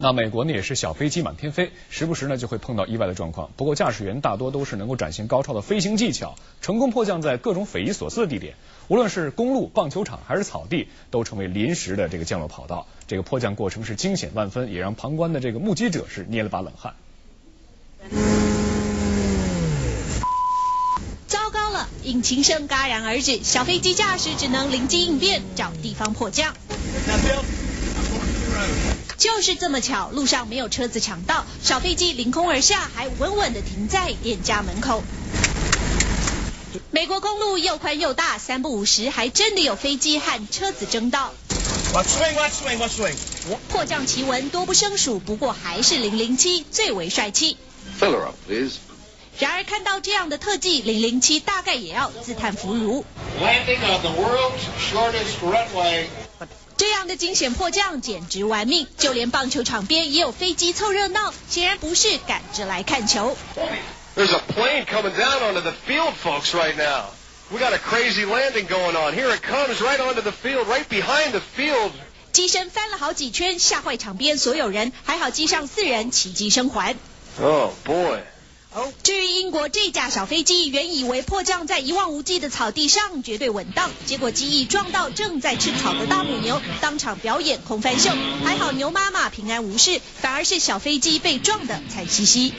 那美国呢也是小飞机满天飞，时不时呢就会碰到意外的状况。不过驾驶员大多都是能够展现高超的飞行技巧，成功迫降在各种匪夷所思的地点。无论是公路、棒球场还是草地，都成为临时的这个降落跑道。这个迫降过程是惊险万分，也让旁观的这个目击者是捏了把冷汗。糟糕了，引擎声戛然而止，小飞机驾驶只能灵机应变，找地方迫降。就是这么巧，路上没有车子抢道，小飞机凌空而下，还稳稳地停在店家门口。美国公路又宽又大，3不5时还真的有飞机和车子争道。迫降奇闻多不胜数，不过还是007最为帅气。Fill her up, please. 然而看到这样的特技，007大概也要自叹弗如。Landing on the world's shortest runway. 这样的惊险迫降简直玩命，就连棒球场边也有飞机凑热闹，显然不是赶着来看球。There's a plane coming down onto the field, folks, right now. We got a crazy landing going on. Here it comes right onto the field, right behind the field. 机身翻了好几圈，吓坏场边所有人，还好机上4人奇迹生还。Oh, boy. 至于英国这架小飞机，原以为迫降在一望无际的草地上绝对稳当，结果机翼撞到正在吃草的大母牛，当场表演空翻秀。还好牛妈妈平安无事，反而是小飞机被撞得惨兮兮。